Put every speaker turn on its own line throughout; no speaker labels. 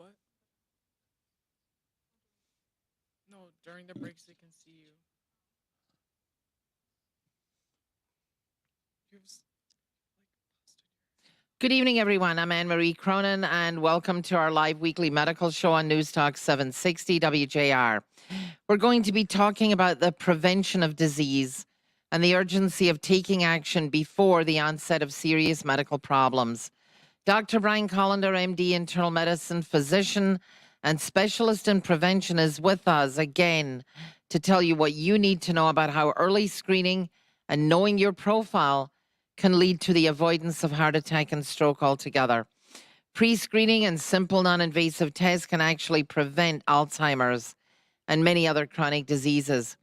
What? No, during the breaks they can see you. You have
Good evening, everyone. I'm AnnMarie Cronin, and welcome to our live weekly medical show on News Talk 760 WJR. We're going to be talking about the prevention of disease and the urgency of taking action before the onset of serious medical problems. Dr. Brian Kolender, MD, internal medicine physician and specialist in prevention, is with us again to tell you what you need to know about how early screening and knowing your profile can lead to the avoidance of heart attack and stroke altogether. Pre-screening and simple non-invasive tests can actually prevent Alzheimer's and many other chronic diseases.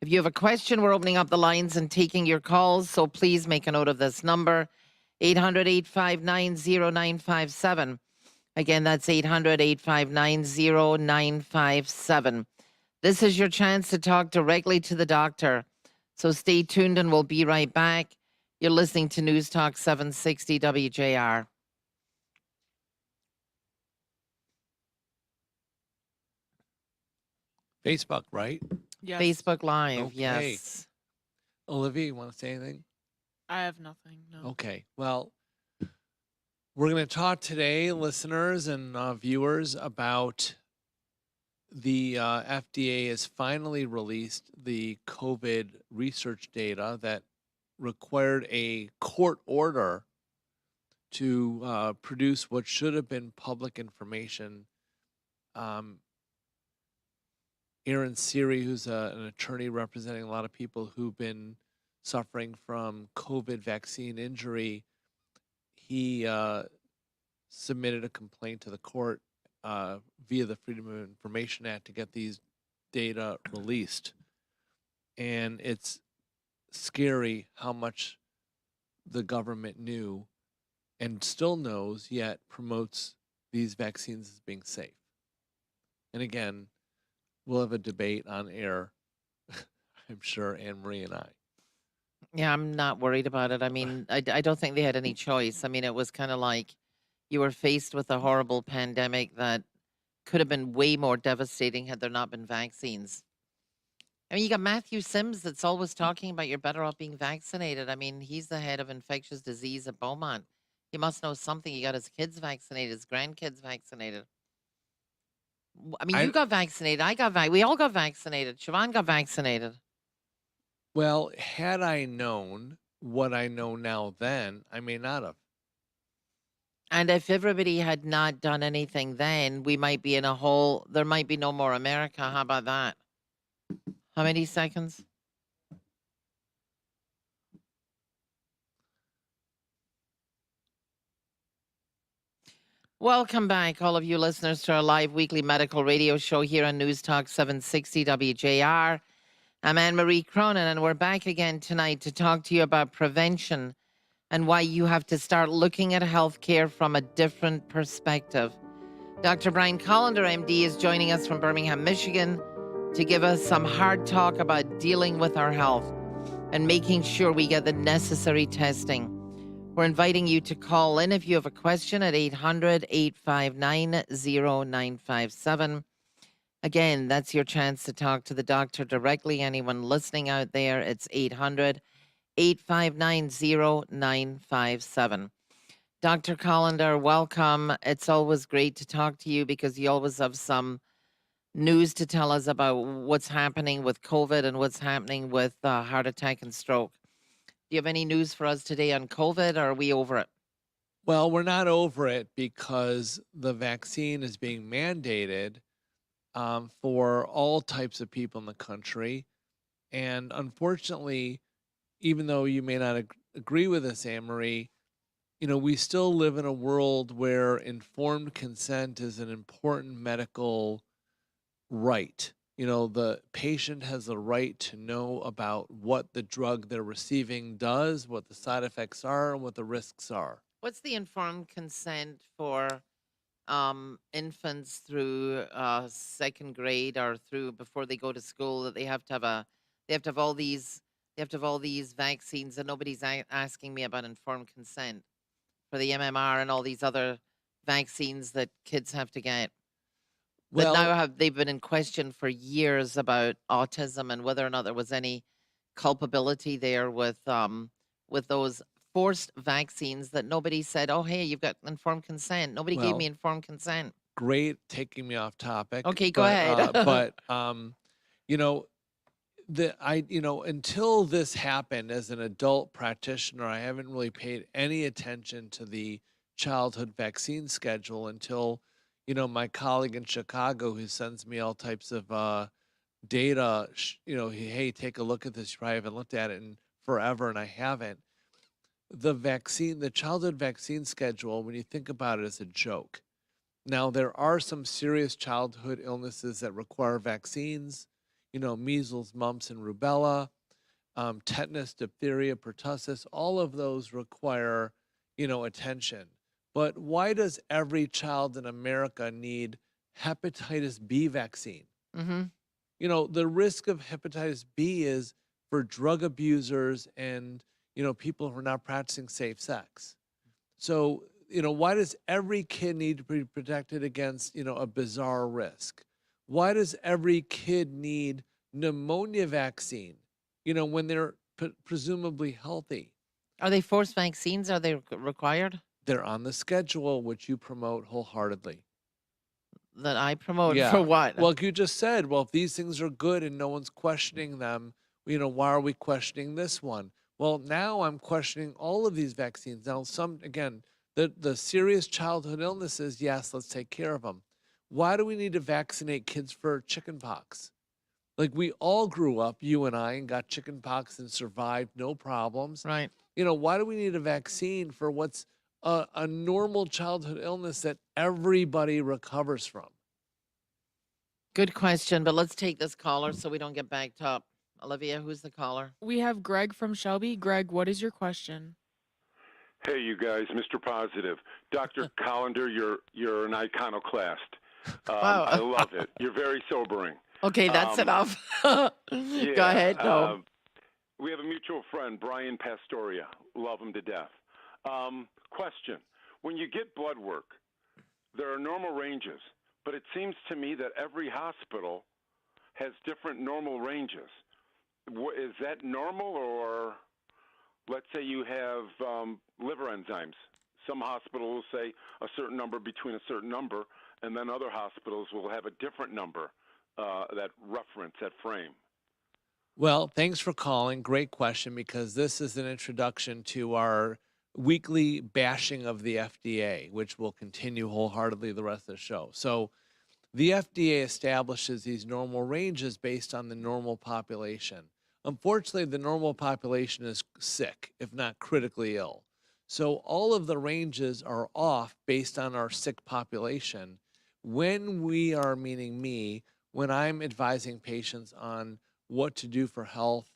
If you have a question, we're opening up the lines and taking your calls, so please make a note of this number, 800-859-0957. Again, that's 800-859-0957. This is your chance to talk directly to the doctor. So stay tuned and we'll be right back. You're listening to News Talk 760 WJR.
Facebook, right?
yes.
Facebook Live,
Okay.
yes.
Olivia, you want to say anything?
I have nothing. No.
Okay. Well, we're going to talk today, listeners and viewers, about the FDA has finally released the COVID research data that required a court order to produce what should have been public information. Aaron Siri, who's an attorney representing a lot of people who've been suffering from COVID vaccine injury, he submitted a complaint to the court via the Freedom of Information Act to get these data released. And it's scary how much the government knew and still knows, yet promotes these vaccines as being safe. And again, we'll have a debate on air, I'm sure, AnnMarie and I.
Yeah, I'm not worried about it. I mean, I don't think they had any choice. I mean, it was kind of like you were faced with a horrible pandemic that could have been way more devastating had there not been vaccines. I mean, you got Matthew Sims that's always talking about you're better off being vaccinated. I mean, he's the head of infectious disease at Beaumont. He must know something. He got his kids vaccinated, his grandkids vaccinated. I mean, you got vaccinated. I got vaccinated. We all got vaccinated. Siobhan got vaccinated.
Well, had I known what I know now then, I may not have.
And if everybody had not done anything then, we might be in a hole. There might be no more America. How about that? How many seconds? Welcome back, all of you listeners, to our live weekly medical radio show here on News Talk 760 WJR. I'm AnnMarie Cronin, and we're back again tonight to talk to you about prevention and why you have to start looking at healthcare from a different perspective. Dr. Brian Kolender, MD, is joining us from Birmingham, Michigan, to give us some hard talk about dealing with our health and making sure we get the necessary testing. We're inviting you to call in if you have a question at 800-859-0957. Again, that's your chance to talk to the doctor directly. Anyone listening out there, it's 800-859-0957. Dr. Kolender, welcome. It's always great to talk to you because you always have some news to tell us about what's happening with COVID and what's happening with heart attack and stroke. Do you have any news for us today on COVID, or are we over it?
Well, we're not over it because the vaccine is being mandated for all types of people in the country. And unfortunately, even though you may not agree with us, AnnMarie, we still live in a world where informed consent is an important medical right. The patient has the right to know about what the drug they're receiving does, what the side effects are, and what the risks are.
What's the informed consent for infants through second grade or through before they go to school, that they have to have all these vaccines, and nobody's asking me about informed consent for the MMR and all these other vaccines that kids have to get? But now
Well,
they've been in question for years about autism and whether or not there was any culpability there with those forced vaccines that nobody said, "Oh, hey, you've got informed consent." Nobody gave me
well,
informed consent.
great taking me off topic,
Okay, go
but
ahead.
you know, until this happened as an adult practitioner, I haven't really paid any attention to the childhood vaccine schedule until, my colleague in Chicago who sends me all types of data, hey, take a look at this. You probably haven't looked at it in forever, and I haven't. The childhood vaccine schedule, when you think about it, is a joke. Now, there are some serious childhood illnesses that require vaccines, measles, mumps, and rubella, tetanus, diphtheria, pertussis, all of those require, attention. But why does every child in America need hepatitis B vaccine?
Hmm.
The risk of hepatitis B is for drug abusers and, people who are not practicing safe sex. So, why does every kid need to be protected against, a bizarre risk? Why does every kid need pneumonia vaccine, when they're presumably healthy?
Are they forced vaccines? Are they required?
They're on the schedule, which you promote wholeheartedly.
That I promote for
Yeah.
what?
Well, you just said, well, if these things are good and no one's questioning them, why are we questioning this one? Well, now I'm questioning all of these vaccines. Now, again, the serious childhood illnesses, yes, let's take care of them. Why do we need to vaccinate kids for chickenpox? Like, we all grew up, you and I, and got chickenpox and survived, no problems.
Right.
Why do we need a vaccine for what's a normal childhood illness that everybody recovers from?
Good question, but let's take this caller so we don't get backed up. Olivia, who's the caller?
We have Greg from Shelby. Greg, what is your question?
Hey, you guys, Mr. Positive. Dr. Kolender, you're an iconoclast.
Wow.
I love it. You're very sobering.
Okay, that's enough. Go ahead. No.
We have a mutual friend, Brian Pastoria. Love him to death. Question. When you get blood work, there are normal ranges, but it seems to me that every hospital has different normal ranges. Is that normal, or let's say you have liver enzymes? Some hospitals will say a certain number between a certain number, and then other hospitals will have a different number that reference, that frame.
Well, thanks for calling. Great question, because this is an introduction to our weekly bashing of the FDA, which will continue wholeheartedly the rest of the show. So the FDA establishes these normal ranges based on the normal population. Unfortunately, the normal population is sick, if not critically ill. So all of the ranges are off based on our sick population. When we are, meaning me, when I'm advising patients on what to do for health,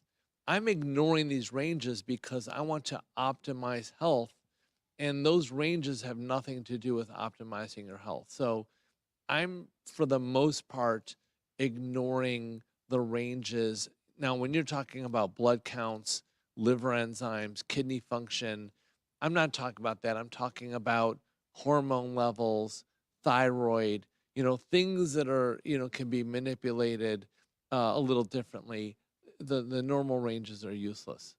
I'm ignoring these ranges because I want to optimize health, and those ranges have nothing to do with optimizing your health. So I'm, for the most part, ignoring the ranges. Now, when you're talking about blood counts, liver enzymes, kidney function, I'm not talking about that. I'm talking about hormone levels, thyroid, things that are, can be manipulated a little differently. The normal ranges are useless.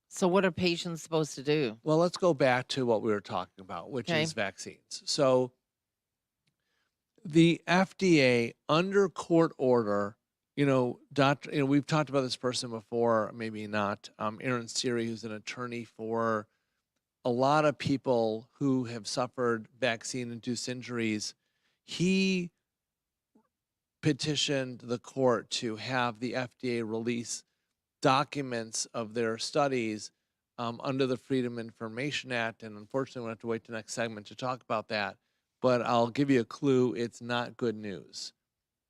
So what are patients supposed to do?
Well, let's go back to what we were talking about, which
Okay.
is vaccines. So the FDA, under court order, doctor, we've talked about this person before, maybe not, Aaron Siri, who's an attorney for a lot of people who have suffered vaccine-induced injuries. He petitioned the court to have the FDA release documents of their studies under the Freedom of Information Act. And unfortunately, we'll have to wait to the next segment to talk about that. But I'll give you a clue. It's not good news.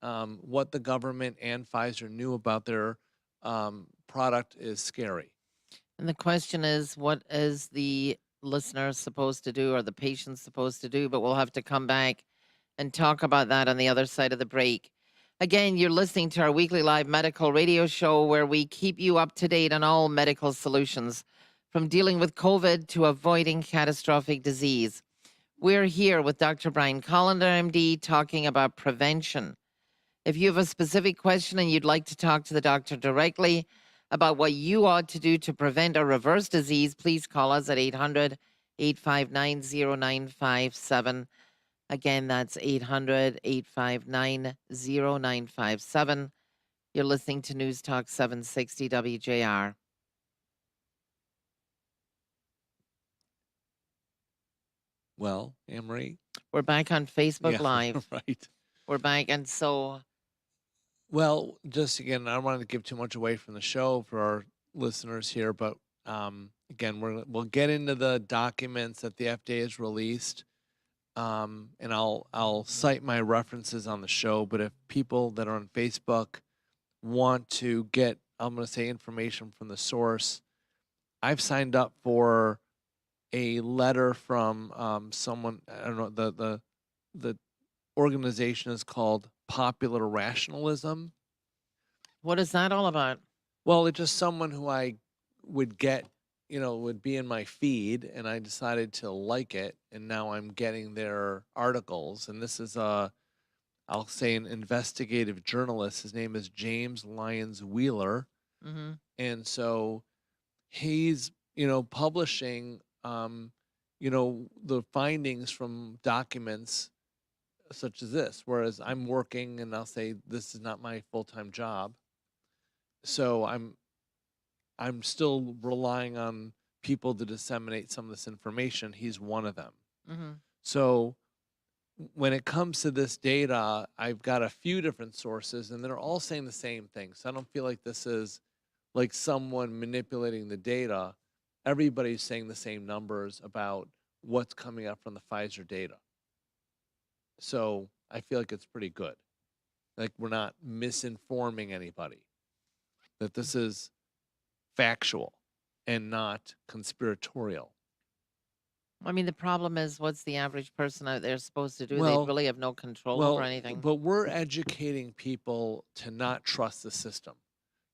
What the government and Pfizer knew about their product is scary.
And the question is, what is the listener supposed to do or the patient supposed to do? But we'll have to come back and talk about that on the other side of the break. Again, you're listening to our weekly live medical radio show where we keep you up to date on all medical solutions, from dealing with COVID to avoiding catastrophic disease. We're here with Dr. Brian Kolender, MD, talking about prevention. If you have a specific question and you'd like to talk to the doctor directly about what you ought to do to prevent or reverse disease, please call us at 800-859-0957. Again, that's 800-859-0957. You're listening to News Talk 760 WJR.
Well, AnnMarie?
We're back on Facebook
Yeah,
Live.
right.
We're back, and so
Well, just again, I don't want to give too much away from the show for our listeners here, but again, we'll get into the documents that the FDA has released, and I'll cite my references on the show. But if people that are on Facebook want to get, I'm going to say, information from the source, I've signed up for a letter from someone. I don't know, the organization is called Popular Rationalism.
what is that all about?
Well, it's just someone who I would get, would be in my feed, and I decided to like it, and now I'm getting their articles. And this is I'll say, an investigative journalist. His name is James Lyons Wheeler,
Mm-hmm.
and so he's, publishing, the findings from documents such as this. Whereas I'm working, and I'll say this is not my full-time job, so I'm still relying on people to disseminate some of this information. He's one of them.
Mm-hmm.
So when it comes to this data, I've got a few different sources, and they're all saying the same thing. So I don't feel like this is like someone manipulating the data. Everybody's saying the same numbers about what's coming up from the Pfizer data. So I feel like it's pretty good. Like, we're not misinforming anybody, that this is factual and not conspiratorial.
I mean, the problem is, what's the average person out there supposed to do?
Well-
They really have no control over anything.
But we're educating people to not trust the system.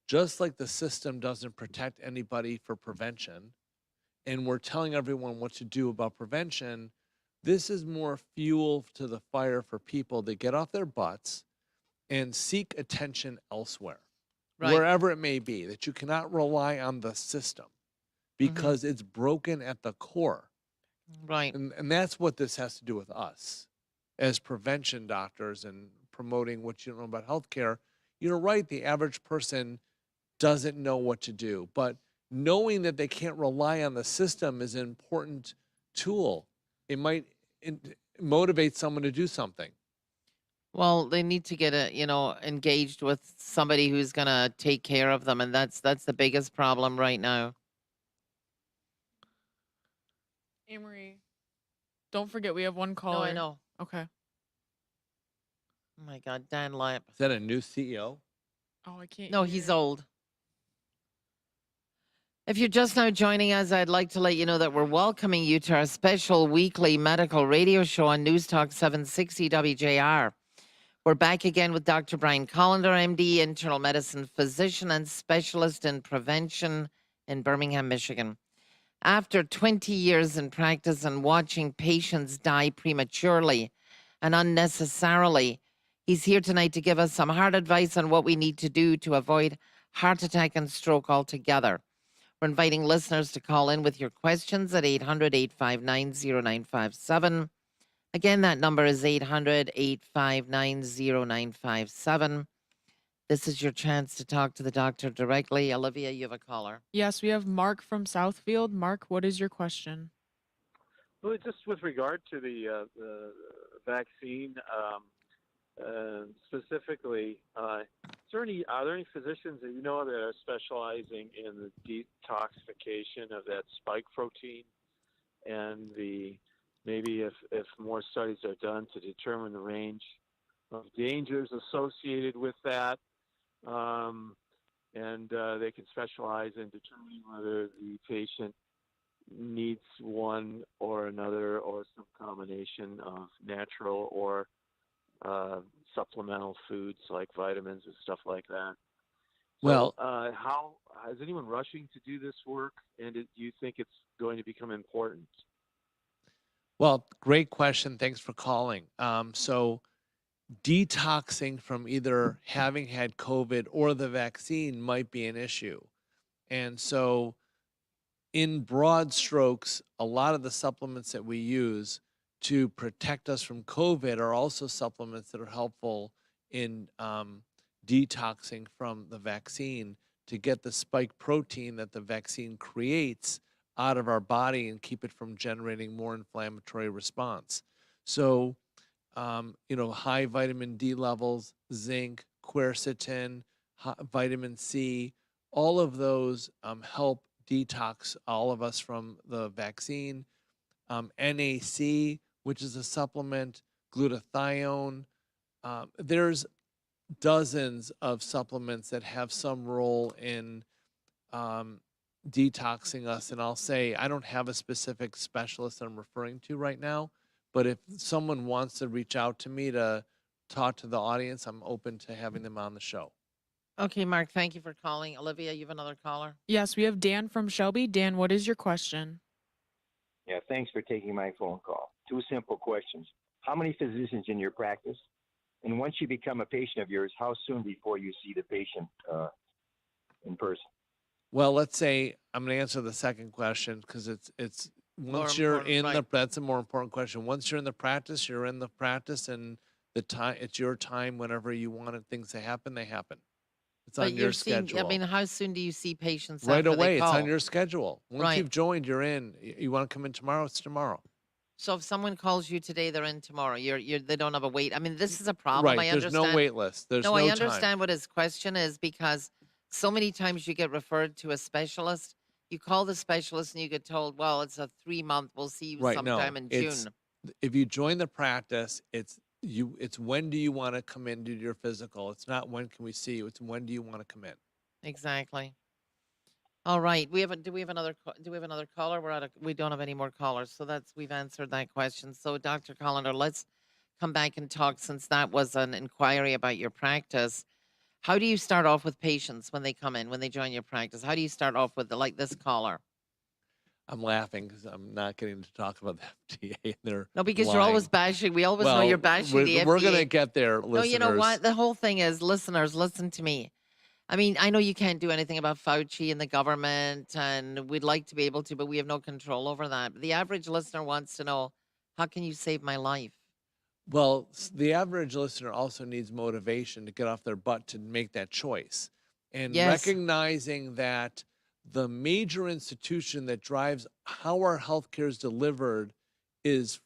Just like the system doesn't protect anybody for prevention, and we're telling everyone what to do about prevention, this is more fuel to the fire for people to get off their butts and seek attention elsewhere,
Right.
wherever it may be, that you cannot rely on the system because it's broken at the core.
Right.
And that's what this has to do with us as prevention doctors and promoting what you know about healthcare. You're right, the average person doesn't know what to do, but knowing that they can't rely on the system is an important tool. It might motivate someone to do something.
Well, they need to get engaged with somebody who's gonna take care of them, and that's the biggest problem right now.
AnnMarie, don't forget we have one
No,
caller.
I know.
Okay.
Oh my God, Dan Lapp.
Is that a new CEO?
Oh, I can't
No,
hear.
he's old. If you're just now joining us, I'd like to let you know that we're welcoming you to our special weekly medical radio show on News Talk 760 WJR. We're back again with Dr. Brian Kolender, MD, internal medicine physician and specialist in prevention in Birmingham, Michigan. After 20 years in practice and watching patients die prematurely and unnecessarily, he's here tonight to give us some hard advice on what we need to do to avoid heart attack and stroke altogether. We're inviting listeners to call in with your questions at 800-859-0957. Again, that number is 800-859-0957. This is your chance to talk to the doctor directly. Olivia, you have a caller.
Yes, we have Mark from Southfield. Mark, what is your question?
Well, just with regard to the vaccine, specifically, are there any physicians that you know that are specializing in the detoxification of that spike protein, and maybe if more studies are done to determine the range of dangers associated with that, and they can specialize in determining whether the patient needs one or another or some combination of natural or supplemental foods like vitamins and stuff like that.
Well-
So, how is anyone rushing to do this work, and do you think it's going to become important?
Well, great question. Thanks for calling. So detoxing from either having had COVID or the vaccine might be an issue. And so in broad strokes, a lot of the supplements that we use to protect us from COVID are also supplements that are helpful in detoxing from the vaccine to get the spike protein that the vaccine creates out of our body and keep it from generating more inflammatory response. So, high vitamin D levels, zinc, quercetin, vitamin C, all of those help detox all of us from the vaccine. NAC, which is a supplement, glutathione. There's dozens of supplements that have some role in detoxing us. And I'll say I don't have a specific specialist that I'm referring to right now, but if someone wants to reach out to me to talk to the audience, I'm open to having them on the show.
Okay, Mark, thank you for calling. Olivia, you have another caller?
Yes, we have Dan from Shelby. Dan, what is your question?
Yeah, thanks for taking my phone call. Two simple questions. How many physicians in your practice? And once you become a patient of yours, how soon before you see the patient in person?
Well, let's say I'm going to answer the second question because it's once
More
you're
important,
in
right.
that's a more important question. Once you're in the practice, you're in the practice, and the time it's your time. Whenever you wanted things to happen, they happen. It's
But
on your
you're seeing,
schedule.
I mean, how soon do you see patients
Right
after
away,
they
it's
call?
on your schedule. Once
Right.
you've joined, you're in. You want to come in tomorrow? It's tomorrow.
So if someone calls you today, they're in tomorrow. They don't have a wait. I mean, this is a problem.
Right.
I
There's
understand.
no wait list. There's no
I
time.
understand what his question is because so many times you get referred to a specialist. You call the specialist and you get told, well, it's a 3-month. We'll see you
Right.
sometime
No.
in
It's
June.
if you join the practice, it's when do you want to come in to do your physical? It's not when can we see you. It's when do you want to come in.
Exactly. All right. Do we have another caller? We don't have any more callers. So we've answered that question. So Dr. Kolender, let's come back and talk since that was an inquiry about your practice. How do you start off with patients when they come in, when they join your practice? How do you start off with like this caller?
I'm laughing because I'm not getting to talk about the FDA. They're
No, because you're always
lying.
bashing. We always know you're bashing the FDA.
We're gonna get there,
No,
listeners.
you know what? The whole thing is, listeners, listen to me. I mean, I know you can't do anything about Fauci and the government, and we'd like to be able to, but we have no control over that. But the average listener wants to know, how can you save my life?
Well, the average listener also needs motivation to get off their butt to make that choice. And
Yes.
recognizing that the major institution that drives how our healthcare is delivered is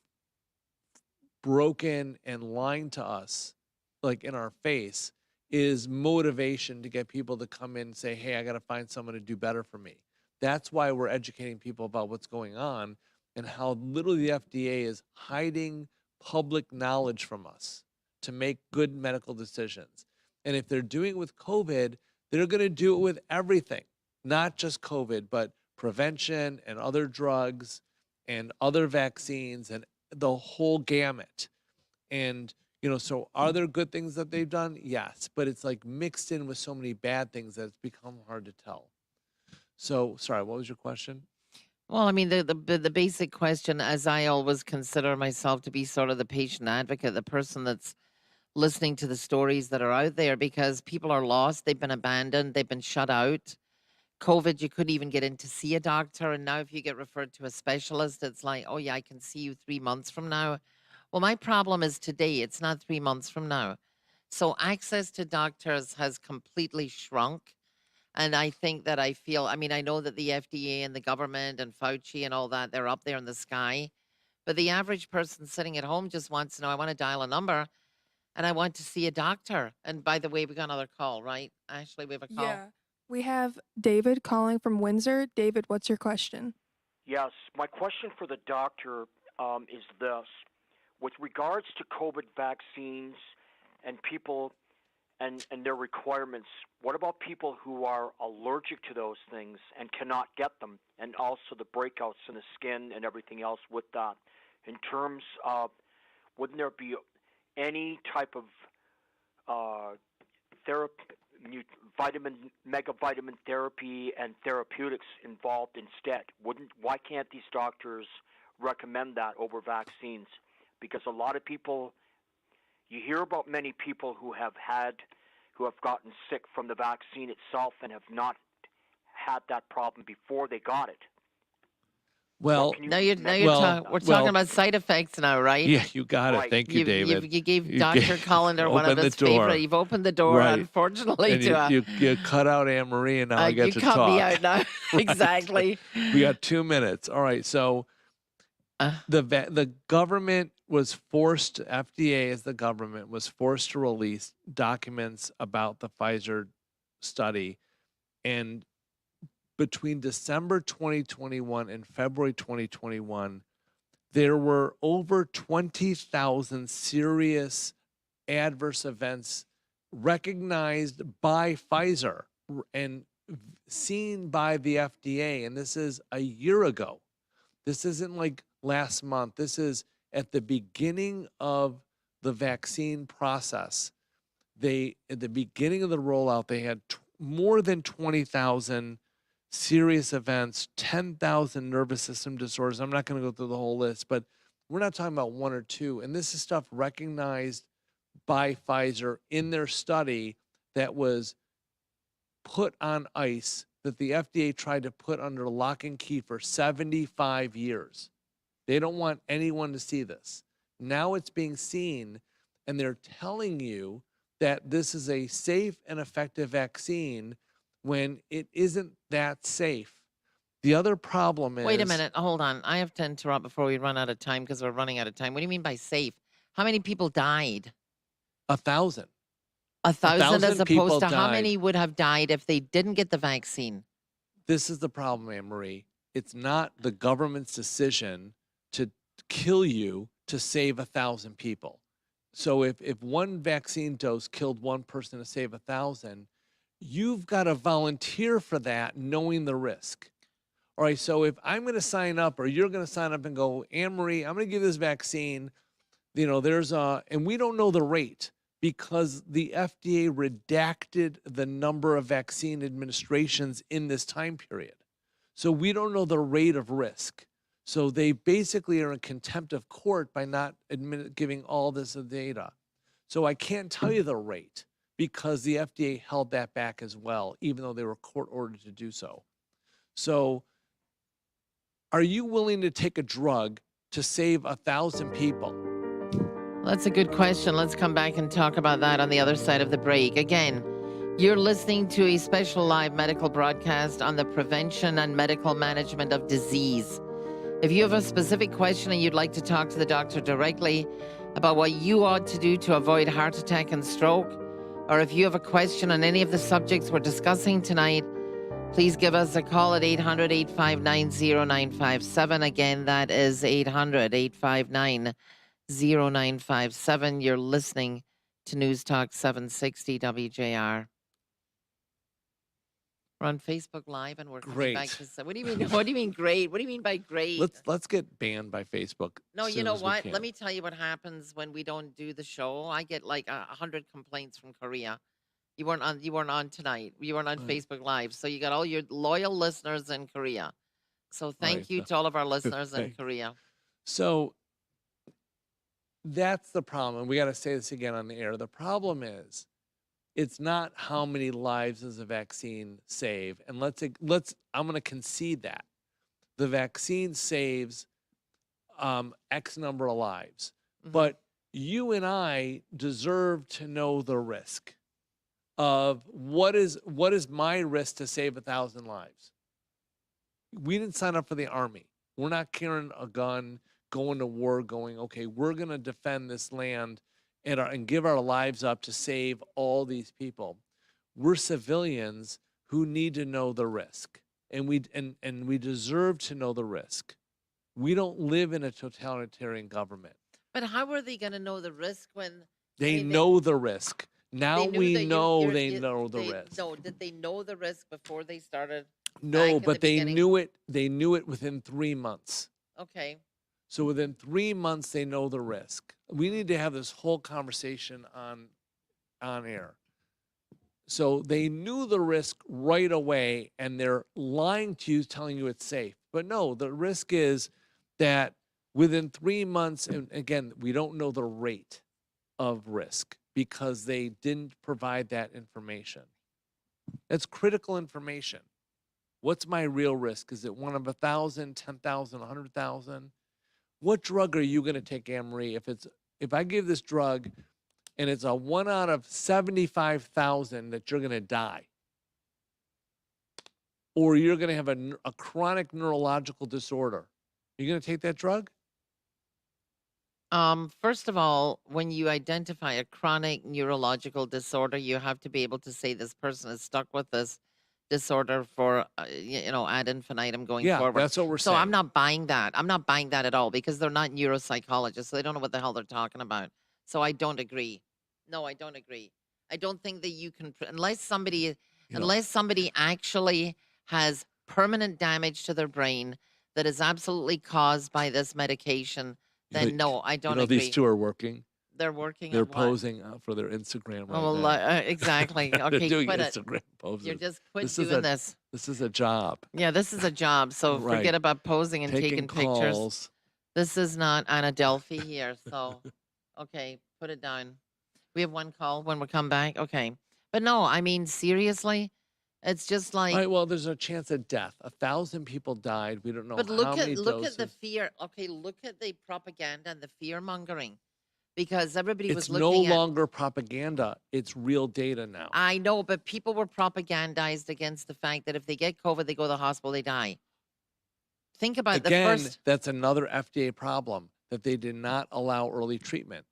broken and lying to us, like in our face, is motivation to get people to come in and say, hey, I got to find someone to do better for me. That's why we're educating people about what's going on and how little the FDA is hiding public knowledge from us to make good medical decisions. And if they're doing it with COVID, they're going to do it with everything, not just COVID, but prevention and other drugs and other vaccines and the whole gamut. And, so are there good things that they've done? Yes, but it's like mixed in with so many bad things that it's become hard to tell. So, sorry, what was your question?
Well, I mean, the basic question, as I always consider myself to be sort of the patient advocate, the person that's listening to the stories that are out there, because people are lost, they've been abandoned, they've been shut out. COVID, you couldn't even get in to see a doctor. And now if you get referred to a specialist, it's like, oh yeah, I can see you 3 months from now. Well, my problem is today. It's not 3 months from now. So access to doctors has completely shrunk. And I think that I know that the FDA and the government and Fauci and all that, they're up there in the sky. But the average person sitting at home just wants to know, I want to dial a number and I want to see a doctor. And by the way, we got another call, right? Ashley, we have a call.
Yeah. We have David calling from Windsor. David, what's your question?
Yes, my question for the doctor is this. With regards to COVID vaccines and people and their requirements, what about people who are allergic to those things and cannot get them, and also the breakouts in the skin and everything else with that? In terms of, wouldn't there be any type of megavitamin therapy and therapeutics involved instead? Why can't these doctors recommend that over vaccines, because a lot of people, you hear about many people who have gotten sick from the vaccine itself and have not had that problem before they got it.
Well,
Can you
Now you're
mention
well,
that?
we're talking about side effects now, right?
yeah, you got it.
Right.
Thank you, David.
You gave
You
Dr.
gave-
Kolender one of
opened the
his
door.
favorite. You've opened the door,
Right.
unfortunately,
And
to
you cut out AnnMarie, and now I get
you
to
cut
talk.
me out now.
Right.
Exactly.
We got 2 minutes. All right. So the government was forced, FDA as the government was forced to release documents about the Pfizer study, and between December 2021 and February 2021, there were over 20,000 serious adverse events recognized by Pfizer and seen by the FDA. And this is a year ago. This isn't like last month. This is at the beginning of the vaccine process. At the beginning of the rollout, they had more than 20,000 serious events, 10,000 nervous system disorders. I'm not going to go through the whole list, but we're not talking about one or two. And this is stuff recognized by Pfizer in their study that was put on ice, that the FDA tried to put under lock and key for 75 years. They don't want anyone to see this. Now it's being seen, and they're telling you that this is a safe and effective vaccine when it isn't that safe. The other problem is...
Wait a minute. Hold on. I have to interrupt before we run out of time because we're running out of time. What do you mean by safe? How many people died?
1,000.
1,000 as
people
opposed to how
died.
many would have died if they didn't get the vaccine?
This is the problem, AnnMarie. It's not the government's decision to kill you to save 1,000 people. So if one vaccine dose killed one person to save 1,000, you've got to volunteer for that knowing the risk. All right, so if I'm going to sign up, or you're going to sign up and go, AnnMarie, I'm going to give this vaccine, and we don't know the rate because the FDA redacted the number of vaccine administrations in this time period. So we don't know the rate of risk. So they basically are in contempt of court by not giving all this data. So I can't tell you the rate because the FDA held that back as well, even though they were court ordered to do so. So are you willing to take a drug to save 1,000 people?
That's a good question. Let's come back and talk about that on the other side of the break. Again, you're listening to a special live medical broadcast on the prevention and medical management of disease. If you have a specific question and you'd like to talk to the doctor directly about what you ought to do to avoid heart attack and stroke, or if you have a question on any of the subjects we're discussing tonight, please give us a call at 800-859-0957. Again, that is 800-859-0957. You're listening to News Talk 760 WJR. We're on Facebook Live, and we're coming back
Great.
to... What do you mean? What do you mean great? What do you mean by great?
Let's get banned by Facebook.
No,
as
you
soon
know
as we
what?
can.
Let me tell you what happens when we don't do the show. I get like 100 complaints from Korea. You weren't on tonight. You weren't on
Right.
Facebook Live. So you got all your loyal listeners in Korea. So thank
Right.
you to all of our listeners in
Thanks.
Korea.
So that's the problem. And we got to say this again on the air. The problem is, it's not how many lives does a vaccine save. And I'm going to concede that the vaccine saves X number of lives,
Mhm.
but you and I deserve to know the risk of what is my risk to save 1,000 lives. We didn't sign up for the army. We're not carrying a gun, going to war, going, okay, we're going to defend this land and give our lives up to save all these people. We're civilians who need to know the risk, and we deserve to know the risk. We don't live in a totalitarian government.
But how are they going to know the risk when
They
mean,
know the risk. Now
they knew
we
that
know they know the
they,
risk.
No, did they know the risk before they started?
No,
back in
but
the
they
beginning?
knew it. They knew it within 3 months.
Okay.
So within 3 months, they know the risk. We need to have this whole conversation on air. So they knew the risk right away, and they're lying to you, telling you it's safe. But no, the risk is that Within 3 months, and again, we don't know the rate of risk because they didn't provide that information. That's critical information. What's my real risk? Is it 1 of 1,000, 10,000, 100,000? What drug are you going to take, AnnMarie? If I give this drug and it's a 1 out of 75,000 that you're going to die, or you're going to have a chronic neurological disorder, are you going to take that drug?
First of all, when you identify a chronic neurological disorder, you have to be able to say this person is stuck with this disorder for, ad infinitum going
Yeah,
forward.
that's what we're
So
saying.
I'm not buying that. I'm not buying that at all because they're not neuropsychologists. So they don't know what the hell they're talking about. So I don't agree. No, I don't agree. I don't think that you can, unless somebody actually has permanent damage to their brain that is absolutely caused by this medication, then no, I don't agree.
These two are working.
They're working
They're
on what?
posing for their Instagram right
Oh, well,
now.
exactly.
They're
Okay,
doing
quit it.
Instagram poses.
You're just quit
This is
doing
a-
this.
This is a job.
Yeah, this is a job. So
Right.
forget about posing and taking pictures.
Calls.
This is not Anna Delphi here. So, okay, put it down. We have one call when we come back. Okay. But no, I mean, seriously, it's just like.
All right, well, there's a chance of death. 1,000 people died. We don't know
But
how
look
many
at
doses.
the fear. Okay, look at the propaganda and the fear mongering, because everybody
It's
was
no
looking at.
longer propaganda. It's real data now.
I know, but people were propagandized against the fact that if they get COVID, they go to the hospital, they die. Think about the
Again,
first.
that's another FDA problem that they did not allow early treatment.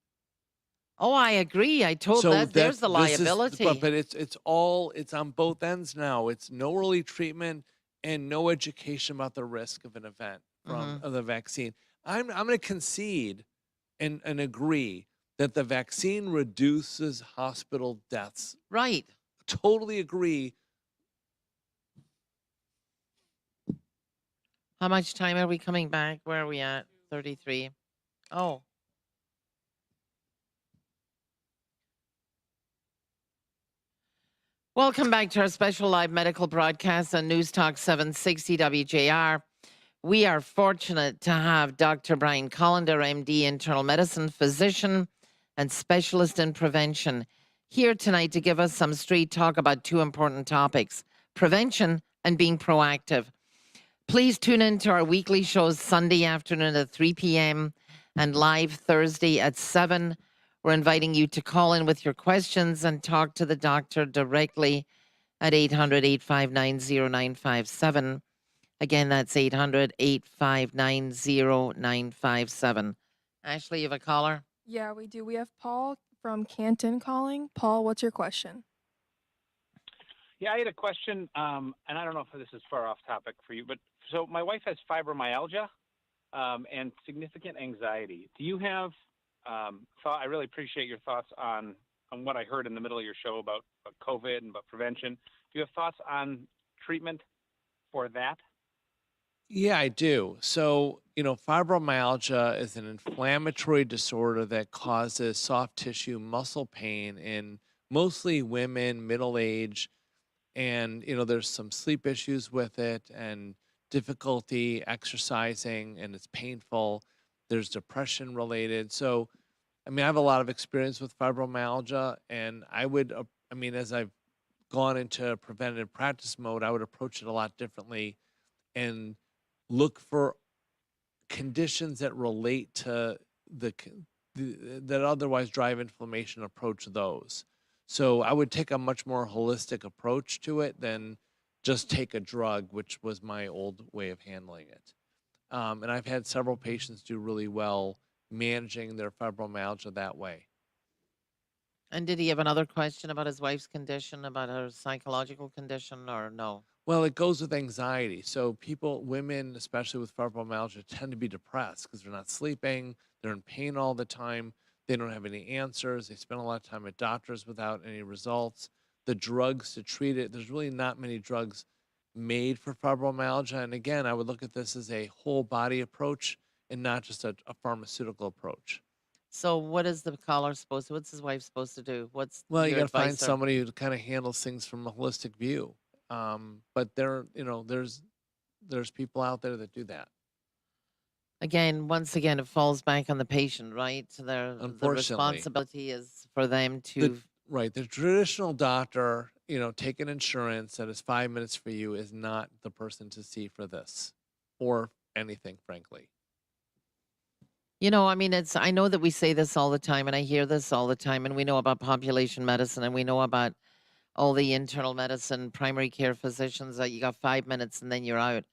Oh, I agree. I told that there's the liability.
But it's on both ends now. It's no early treatment and no education about the risk of an event from the vaccine. I'm going to concede and agree that the vaccine reduces hospital deaths.
Right.
Totally agree.
How much time are we coming back? Where are we at? 33. Oh. Welcome back to our special live medical broadcast on News Talk 760 WJR. We are fortunate to have Dr. Brian Kolender, MD, internal medicine physician and specialist in prevention, here tonight to give us some straight talk about two important topics: prevention and being proactive. Please tune in to our weekly shows Sunday afternoon at 3 p.m. and live Thursday at 7. We're inviting you to call in with your questions and talk to the doctor directly at 800-859-0957. Again, that's 800-859-0957. Ashley, you have a caller?
Yeah, we do. We have Paul from Canton calling. Paul, what's your question?
Yeah, I had a question, and I don't know if this is far off topic for you, but so my wife has fibromyalgia and significant anxiety. Do you have I really appreciate your thoughts on what I heard in the middle of your show about COVID and about prevention. Do you have thoughts on treatment for that?
Yeah, I do. So, fibromyalgia is an inflammatory disorder that causes soft tissue muscle pain in mostly women, middle age. And, there's some sleep issues with it and difficulty exercising, and it's painful. There's depression related. So, I have a lot of experience with fibromyalgia, and as I've gone into preventative practice mode, I would approach it a lot differently and look for conditions that relate to that otherwise drive inflammation, approach those. So I would take a much more holistic approach to it than just take a drug, which was my old way of handling it. And I've had several patients do really well managing their fibromyalgia that way.
And did he have another question about his wife's condition, about her psychological condition, or no?
Well, it goes with anxiety. So women, especially with fibromyalgia, tend to be depressed because they're not sleeping, they're in pain all the time, they don't have any answers, they spend a lot of time at doctors without any results. The drugs to treat it, there's really not many drugs made for fibromyalgia. And again, I would look at this as a whole body approach and not just a pharmaceutical approach.
So what is the caller supposed to, what's his wife supposed to do?
You
your
got to find
advice, sir?
somebody who kind of handles things from a holistic view. But there's people out there that do that.
Again, once again, it falls back on the patient, right? So the
Unfortunately.
responsibility is for them to.
Right. The traditional doctor, taking insurance that is 5 minutes for you is not the person to see for this or anything, frankly.
I mean, I know that we say this all the time, and I hear this all the time, and we know about population medicine, and we know about all the internal medicine, primary care physicians that you got 5 minutes and then you're out.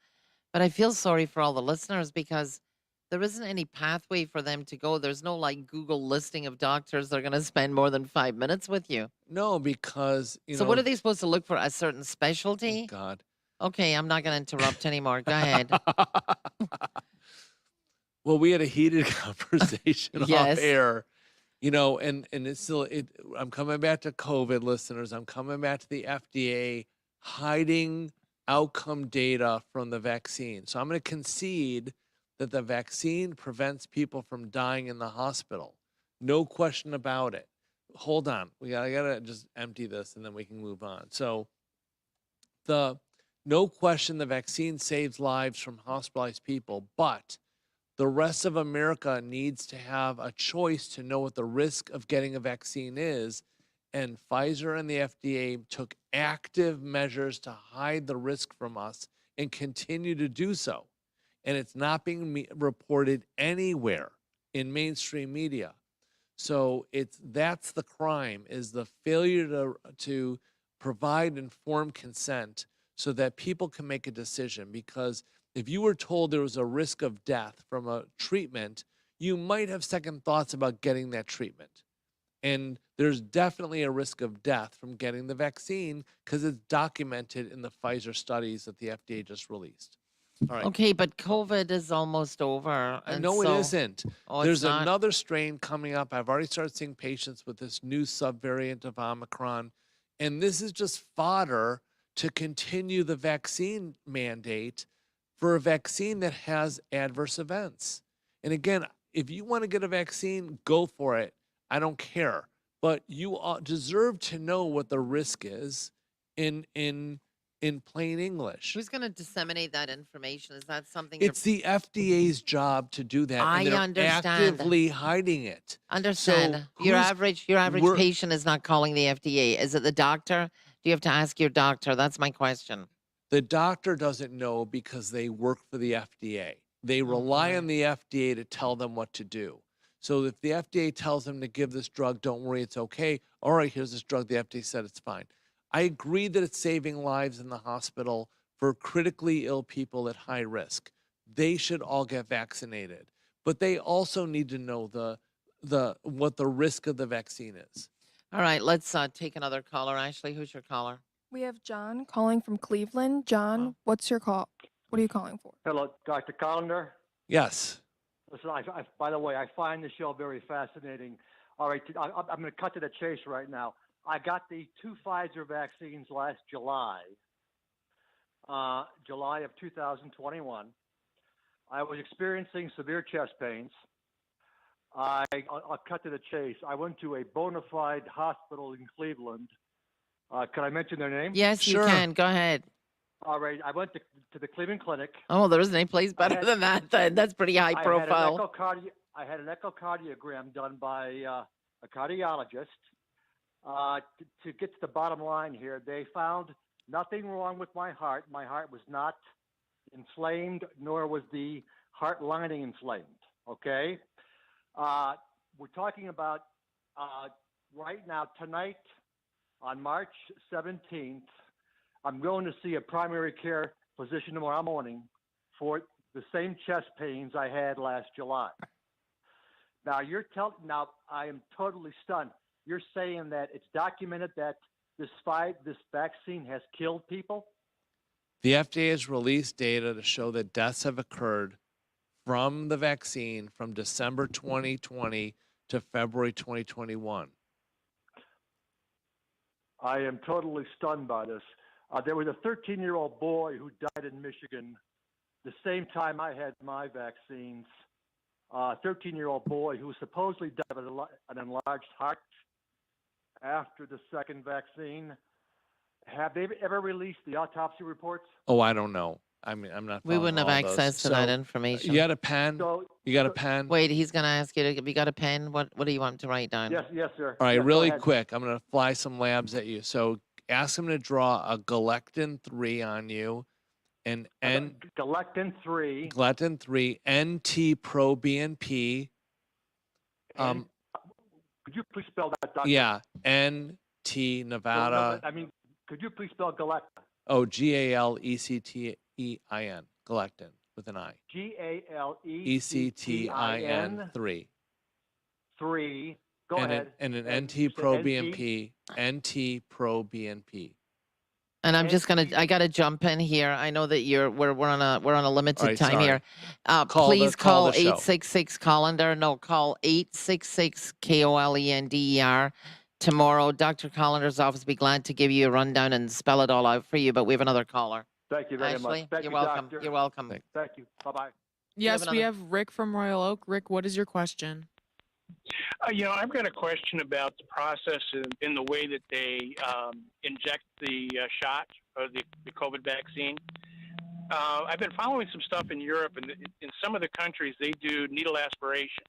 But I feel sorry for all the listeners because there isn't any pathway for them to go. There's no like Google listing of doctors that are going to spend more than 5 minutes with you.
No, because,
So what are they supposed to look for? A certain
Oh,
specialty?
God.
Okay, I'm not going to interrupt anymore. Go ahead.
Well, we had a heated conversation
Yes.
off air, and it's still, I'm coming back to COVID, listeners. I'm coming back to the FDA hiding outcome data from the vaccine. So I'm going to concede that the vaccine prevents people from dying in the hospital. No question about it. Hold on. I gotta just empty this and then we can move on. So no question the vaccine saves lives from hospitalized people, but the rest of America needs to have a choice to know what the risk of getting a vaccine is. And Pfizer and the FDA took active measures to hide the risk from us and continue to do so. And it's not being reported anywhere in mainstream media. So that's the crime, is the failure to provide informed consent so that people can make a decision. Because if you were told there was a risk of death from a treatment, you might have second thoughts about getting that treatment. And there's definitely a risk of death from getting the vaccine because it's documented in the Pfizer studies that the FDA just released. All right.
Okay, but COVID is almost over. And
No,
so,
it isn't.
Oh,
There's
it's not.
another strain coming up. I've already started seeing patients with this new subvariant of Omicron. And this is just fodder to continue the vaccine mandate for a vaccine that has adverse events. And again, if you want to get a vaccine, go for it. I don't care. But you deserve to know what the risk is in plain English.
Who's going to disseminate that information? Is that something
It's the FDA's job to do that,
I
and they're
understand.
actively hiding it.
Understand?
So
Your
who's-
average
we're-
patient is not calling the FDA. Is it the doctor? Do you have to ask your doctor? That's my question.
The doctor doesn't know because they work for the FDA. They rely on the FDA to tell them what to do. So if the FDA tells them to give this drug, don't worry, it's okay. All right, here's this drug. The FDA said it's fine. I agree that it's saving lives in the hospital for critically ill people at high risk. They should all get vaccinated, but they also need to know what the risk of the vaccine is.
All right, let's take another caller. Ashley, who's your caller?
We have John calling from Cleveland. John, what's your call? What are you calling for?
Hello, Dr. Kolender.
Yes.
Listen, by the way, I find the show very fascinating. All right, I'm going to cut to the chase right now. I got the 2 Pfizer vaccines last July, July of 2021. I was experiencing severe chest pains. I'll cut to the chase. I went to a bona fide hospital in Cleveland. Can I mention their name?
Yes,
Sure.
you can. Go ahead.
All right, I went to the Cleveland Clinic.
Oh, there isn't any place better than that. That's pretty high profile.
I had an echocardiogram done by a cardiologist. To get to the bottom line here, they found nothing wrong with my heart. My heart was not inflamed, nor was the heart lining inflamed. Okay? We're talking about right now, tonight, on March 17th, I'm going to see a primary care physician tomorrow morning for the same chest pains I had last July. Now I am totally stunned. You're saying that it's documented that this vaccine has killed people?
The FDA has released data to show that deaths have occurred from the vaccine from December 2020 to February 2021.
I am totally stunned by this. There was a 13-year-old boy who died in Michigan the same time I had my vaccines. 13-year-old boy who supposedly died of an enlarged heart after the second vaccine. Have they ever released the autopsy reports?
Oh, I don't know. I mean, I'm not
We
following
wouldn't have
all those.
access to that
So,
information.
you got a pen?
So,
You got a
so
pen?
Wait, he's going to ask you, have you got a pen? What do you want him to write down?
yes, sir.
All right,
Yes, go
really
ahead.
quick. I'm going to fly some labs at you. So ask him to draw a galectin 3 on you, and
Galectin 3.
galectin 3, NT-proBNP.
And could you please spell that, doctor?
Yeah, NT Nevada.
I mean, could you please spell galectin?
Oh, GALECTEIN, galectin with an I.
GALECTIN
3.
3. Go
and
ahead.
and an
And you said
NT-proBNP, NT-proBNP.
And I'm just gonna. I gotta jump in here. I know that we're on a limited
right,
time
sorry.
here.
Call
Please
the
call
show.
866 Kolender. No, call 866 KOLENDER tomorrow. Dr. Colender's office will be glad to give you a rundown and spell it all out for you. But we have another caller.
Thank you very
Ashley,
much. Thank
you're
you,
welcome.
doctor.
You're welcome.
Thank you. Bye-bye.
Yes, we
another-
have Rick from Royal Oak. Rick, what is your question?
I've got a question about the process in the way that they inject the shot or the COVID vaccine. I've been following some stuff in Europe, and in some of the countries, they do needle aspiration.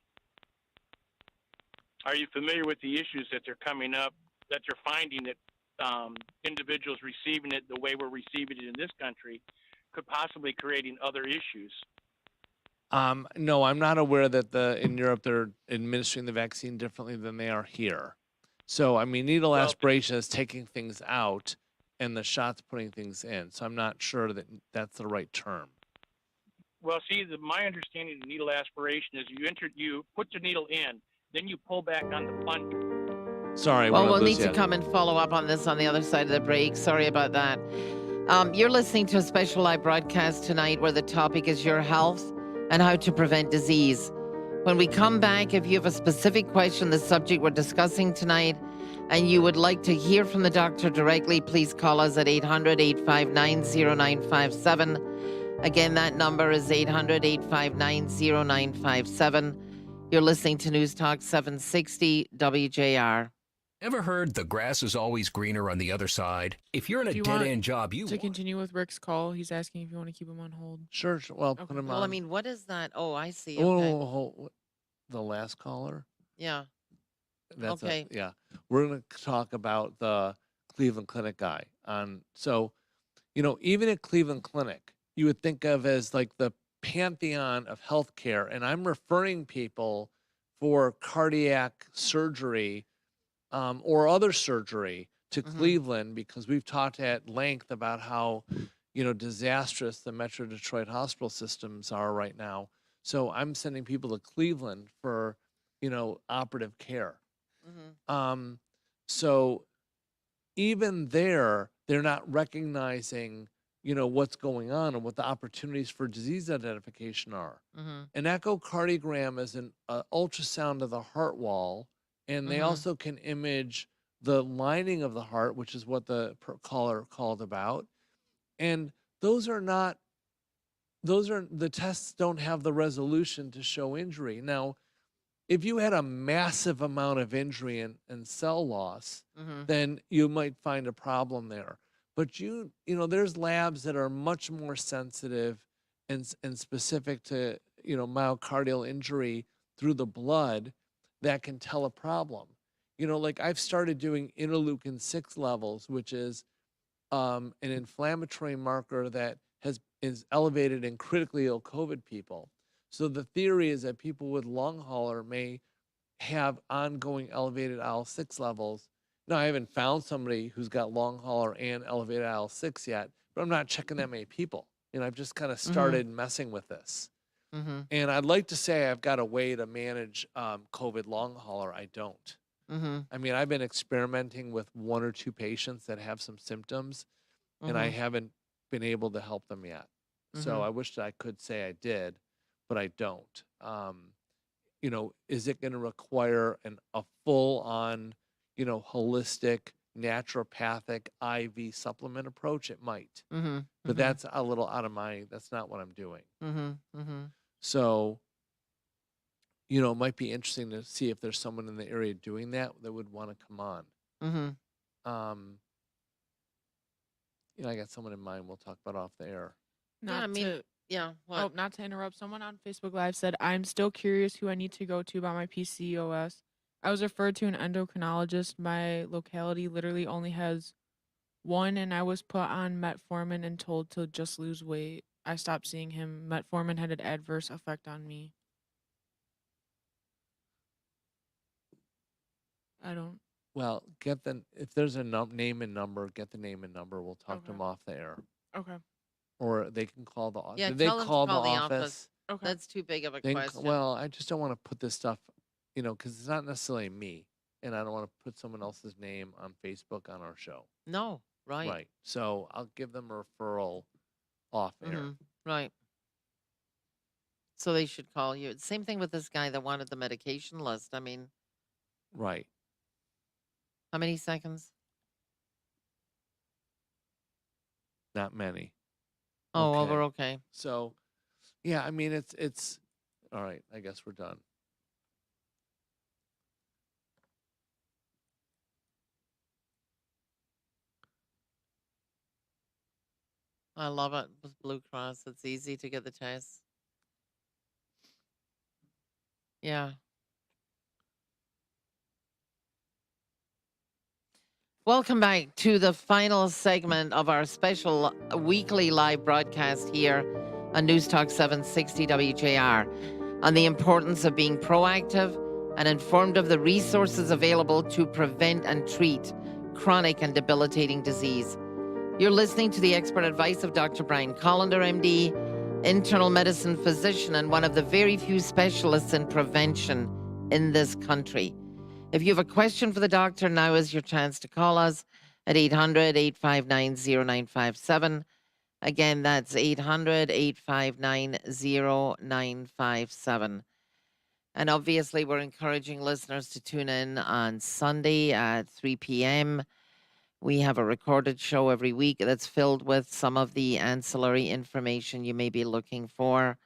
Are you familiar with the issues that they're coming up, that they're finding that individuals receiving it the way we're receiving it in this country could possibly creating other issues?
No, I'm not aware that in Europe they're administering the vaccine differently than they are here. So, I mean, needle aspiration is taking things out, and the shot's putting things in. So I'm not sure that that's the right term.
Well, see, my understanding of needle aspiration is you put the needle in, then you pull back on the plunger.
Sorry,
Well, we'll need to come and follow up on this on the other side of the break. Sorry about that. You're listening to a special live broadcast tonight where the topic is your health and how to prevent disease. When we come back, if you have a specific question, the subject we're discussing tonight, and you would like to hear from the doctor directly, please call us at 800-859-0957. Again, that number is 800-859-0957. You're listening to News Talk 760 WJR.
Ever heard the grass is always greener on the other side? If you're in a dead-end job,
To continue with Rick's call, he's asking if you want to keep him on hold.
Sure. Well, put him on.
Well, I mean, what is that? Oh, I see.
Oh,
Okay.
the last caller?
Yeah.
That's
Okay.
Yeah. We're going to talk about the Cleveland Clinic guy. So, even at Cleveland Clinic, you would think of as like the pantheon of healthcare. And I'm referring people for cardiac surgery or other surgery to Cleveland because we've talked at length about how, disastrous the Metro Detroit hospital systems are right now. So I'm sending people to Cleveland for, operative care. So even there, they're not recognizing, what's going on and what the opportunities for disease identification are. An echocardiogram is an ultrasound of the heart wall, and they also can image the lining of the heart, which is what the caller called about. And the tests don't have the resolution to show injury. Now, if you had a massive amount of injury and cell loss, then you might find a problem there. But there's labs that are much more sensitive and specific to myocardial injury through the blood that can tell a problem. Like I've started doing interleukin-6 levels, which is an inflammatory marker that is elevated in critically ill COVID people. So the theory is that people with long hauler may have ongoing elevated IL-6 levels. Now, I haven't found somebody who's got long hauler and elevated IL-6 yet, but I'm not checking that many people. I've just kind of started messing with this. And I'd like to say I've got a way to manage COVID long hauler. I don't. I mean, I've been experimenting with 1 or 2 patients that have some symptoms, and I haven't been able to help them yet. So I wish that I could say I did, but I don't. Is it going to require a full-on, holistic, naturopathic IV supplement approach? It might, but that's a little out of that's not what I'm doing. So, it might be interesting to see if there's someone in the area doing that would want to come on. I got someone in mind we'll talk about off the air.
Not
I mean,
to
yeah.
oh,
What?
not to interrupt. Someone on Facebook Live said, "I'm still curious who I need to go to about my PCOS. I was referred to an endocrinologist. My locality literally only has one, and I was put on metformin and told to just lose weight. I stopped seeing him. Metformin had an adverse effect on me. I don't.
Well, get the if there's a name and number, get the name and number. We'll talk to
Okay.
them off the air,
Okay.
or they can call the.
Yeah,
Did they
tell them to
call the
call the
office?
office.
Okay.
That's too big of a
They
question.
well, I just don't want to put this stuff, because it's not necessarily me, and I don't want to put someone else's name on Facebook on our show.
No, right.
Right. So I'll give them a referral off air.
Right. So they should call you. Same thing with this guy that wanted the medication list. I mean,
Right.
how many seconds?
Not many.
Oh, well,
Okay.
we're okay.
So, yeah, I mean it's all right. I guess we're done.
I love it with Blue Cross. It's easy to get the test. Yeah. Welcome back to the final segment of our special weekly live broadcast here on News Talk 760 WJR on the importance of being proactive and informed of the resources available to prevent and treat chronic and debilitating disease. You're listening to the expert advice of Dr. Brian Kolender, MD, internal medicine physician and one of the very few specialists in prevention in this country. If you have a question for the doctor, now is your chance to call us at 800-859-0957. Again, that's 800-859-0957. And obviously, we're encouraging listeners to tune in on Sunday at 3 p.m. We have a recorded show every week that's filled with some of the ancillary information you may be looking for.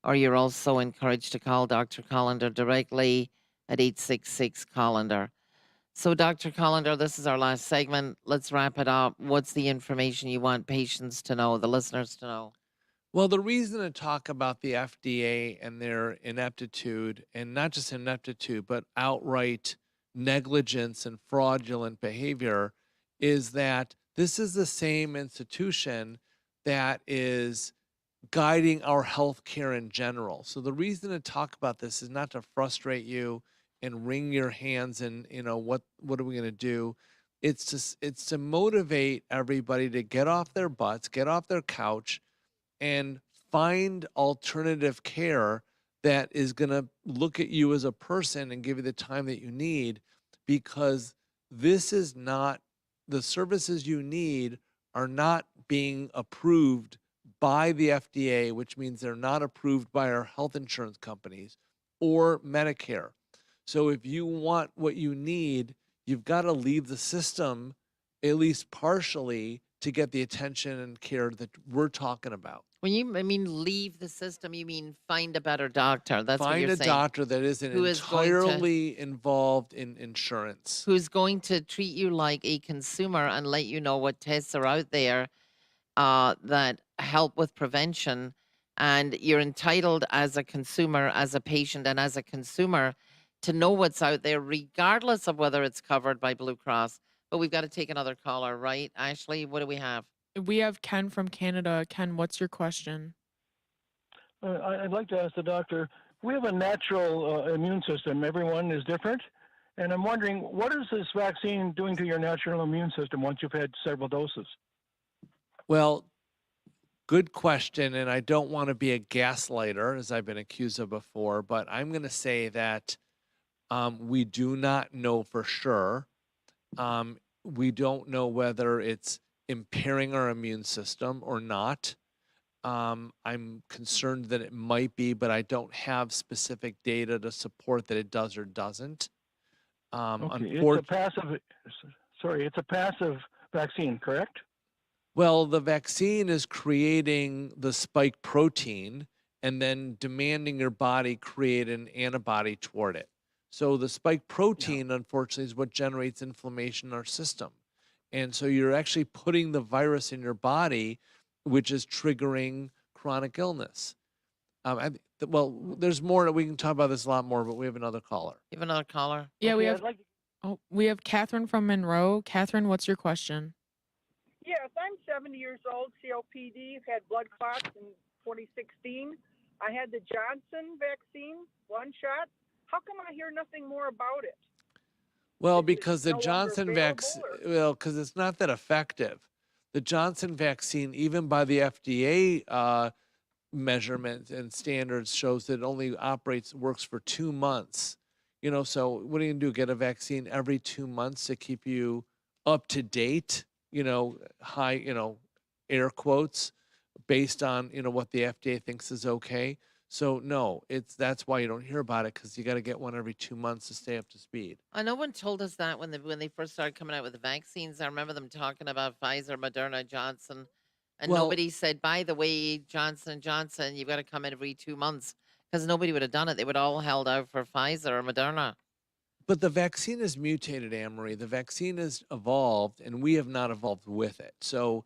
Or you're also encouraged to call Dr. Kolender directly at 866-Kolender. So, Dr. Kolender, this is our last segment. Let's wrap it up. What's the information you want patients to know, the listeners to know?
Well, the reason to talk about the FDA and their ineptitude, and not just ineptitude, but outright negligence and fraudulent behavior, is that this is the same institution that is guiding our healthcare in general. So the reason to talk about this is not to frustrate you and wring your hands and what are we going to do? It's to motivate everybody to get off their butts, get off their couch, and find alternative care that is going to look at you as a person and give you the time that you need, because this is not the services you need are not being approved by the FDA, which means they're not approved by our health insurance companies or Medicare. So if you want what you need, you've got to leave the system, at least partially, to get the attention and care that we're talking about.
When you leave the system, you mean find a better doctor. That's what
Find
you're
a
saying.
doctor that isn't
Who is going to-
entirely involved in insurance.
Who's going to treat you like a consumer and let you know what tests are out there that help with prevention. And you're entitled as a consumer, as a patient, and as a consumer to know what's out there, regardless of whether it's covered by Blue Cross. But we've got to take another caller, right? Ashley, what do we have?
We have Ken from Canada. Ken, what's your question?
I'd like to ask the doctor, we have a natural immune system. Everyone is different. And I'm wondering, what is this vaccine doing to your natural immune system once you've had several doses?
Well, good question. And I don't want to be a gaslighter, as I've been accused of before, but I'm going to say that we do not know for sure. We don't know whether it's impairing our immune system or not. I'm concerned that it might be, but I don't have specific data to support that it does or doesn't.
Okay, it's a passive vaccine, correct?
Well, the vaccine is creating the spike protein and then demanding your body create an antibody toward it. So the spike protein, unfortunately, is what generates inflammation in our system. And so you're actually putting the virus in your body which is triggering chronic illness. Well, there's more that we can talk about this a lot more, but we have another caller.
You have another caller?
Yeah, we
Okay,
have.
I'd like.
We have Catherine from Monroe. Catherine, what's your question?
Yes, I'm 70 years old, COPD, had blood clots in 2016. I had the Johnson vaccine, one shot. How come I hear nothing more about it?
Well,
Is it
because the
no longer
Johnson
available,
vaccine,
or?
well, because it's not that effective. The Johnson vaccine, even by the FDA measurement and standards, shows that it only works for 2 months. So what are you gonna do? Get a vaccine every 2 months to keep you up to date? High, air quotes, based on what the FDA thinks is okay. So no, that's why you don't hear about it, because you got to get one every 2 months to stay up to speed.
No one told us that when they first started coming out with the vaccines. I remember them talking about Pfizer, Moderna, Johnson, and
Well,
nobody said, by the way, Johnson & Johnson, you've got to come in every 2 months, because nobody would have done it. They would all held out for Pfizer or Moderna.
but the vaccine is mutated, AnnMarie. The vaccine has evolved, and we have not evolved with it. So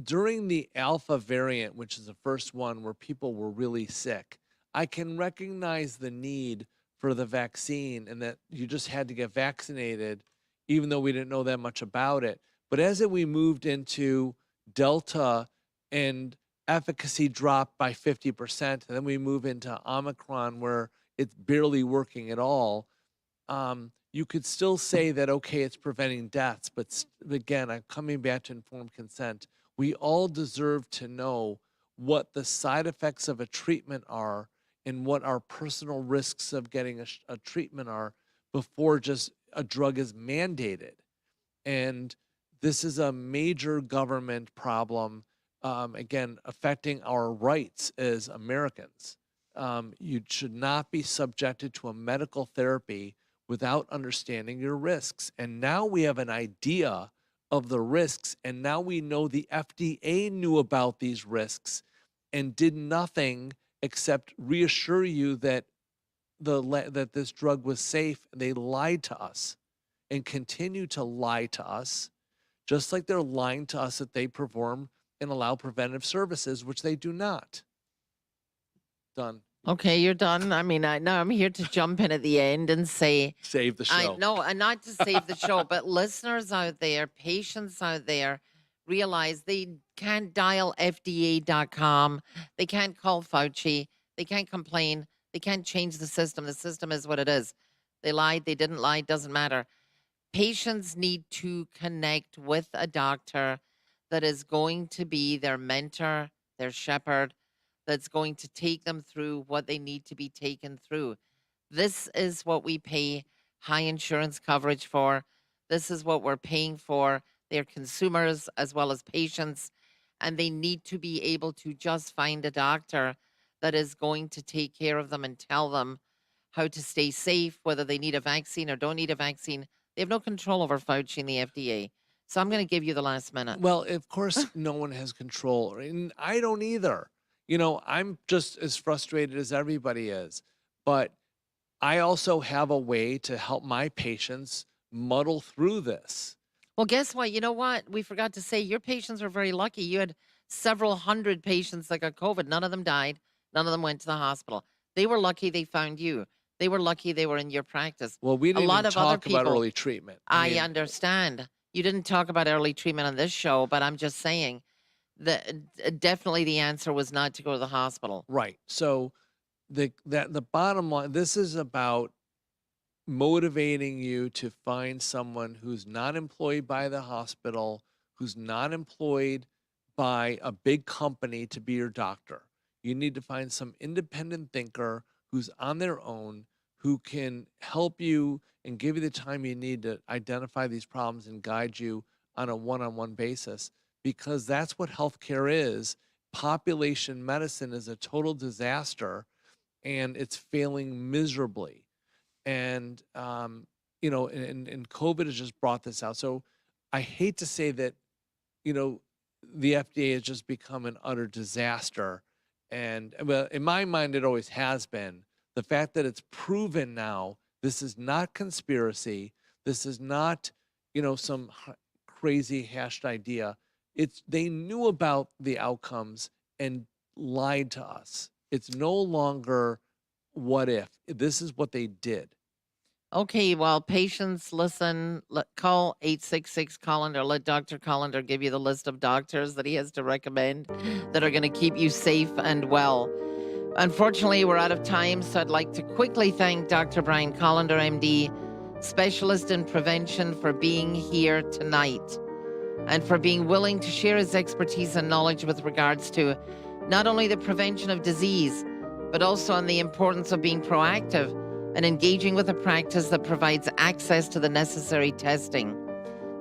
during the alpha variant, which is the first one where people were really sick, I can recognize the need for the vaccine and that you just had to get vaccinated, even though we didn't know that much about it. But as we moved into Delta and efficacy dropped by 50%, and then we move into Omicron where it's barely working at all, you could still say that, okay, it's preventing deaths. But again, I'm coming back to informed consent. We all deserve to know what the side effects of a treatment are and what our personal risks of getting a treatment are before just a drug is mandated. And this is a major government problem, again, affecting our rights as Americans. You should not be subjected to a medical therapy without understanding your risks. And now we have an idea of the risks, and now we know the FDA knew about these risks and did nothing except reassure you that that this drug was safe. They lied to us and continue to lie to us, just like they're lying to us that they perform and allow preventive services, which they do not. Done.
Okay, you're done. I mean, now I'm here to jump in at the end and say,
Save the show.
No, and not to save the show, but listeners out there, patients out there, realize they can't dial FDA.com. They can't call Fauci. They can't complain. They can't change the system. The system is what it is. They lied. They didn't lie. Doesn't matter. Patients need to connect with a doctor that is going to be their mentor, their shepherd, that's going to take them through what they need to be taken through. This is what we pay high insurance coverage for. This is what we're paying for. They're consumers as well as patients, and they need to be able to just find a doctor that is going to take care of them and tell them how to stay safe, whether they need a vaccine or don't need a vaccine. They have no control over Fauci and the FDA. So I'm going to give you the last minute.
Well, of course, no one has control, and I don't either. I'm just as frustrated as everybody is, but I also have a way to help my patients muddle through this.
Well, guess what? You know what? We forgot to say your patients were very lucky. You had several hundred patients that got COVID. None of them died. None of them went to the hospital. They were lucky they found you. They were lucky they were in your practice.
Well, we didn't
a lot
even
of other
talk about
people,
early treatment.
I understand. You didn't talk about early treatment on this show, but I'm just saying that definitely the answer was not to go to the hospital.
Right. So the bottom line, this is about motivating you to find someone who's not employed by the hospital, who's not employed by a big company to be your doctor. You need to find some independent thinker who's on their own, who can help you and give you the time you need to identify these problems and guide you on a one-on-one basis, because that's what healthcare is. Population medicine is a total disaster, and it's failing miserably. And and COVID has just brought this out. So I hate to say that, the FDA has just become an utter disaster. And well, in my mind, it always has been. The fact that it's proven now, this is not conspiracy. This is not, some crazy hashed idea. they knew about the outcomes and lied to us. It's no longer what if. This is what they did.
Okay, well, patients, listen, call 866 Kolender. Let Dr. Kolender give you the list of doctors that he has to recommend that are going to keep you safe and well. Unfortunately, we're out of time, so I'd like to quickly thank Dr. Brian Kolender, MD, specialist in prevention, for being here tonight and for being willing to share his expertise and knowledge with regards to not only the prevention of disease, but also on the importance of being proactive and engaging with a practice that provides access to the necessary testing.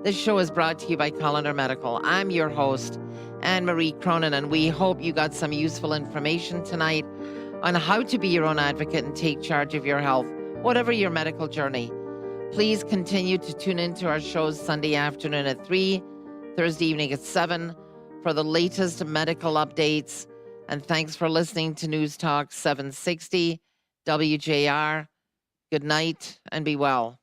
This show is brought to you by Kolender Medical. I'm your host, AnnMarie Cronin, and we hope you got some useful information tonight on how to be your own advocate and take charge of your health, whatever your medical journey. Please continue to tune into our shows Sunday afternoon at 3, Thursday evening at 7 for the latest medical updates. And thanks for listening to News Talk 760 WJR. Good night and be well.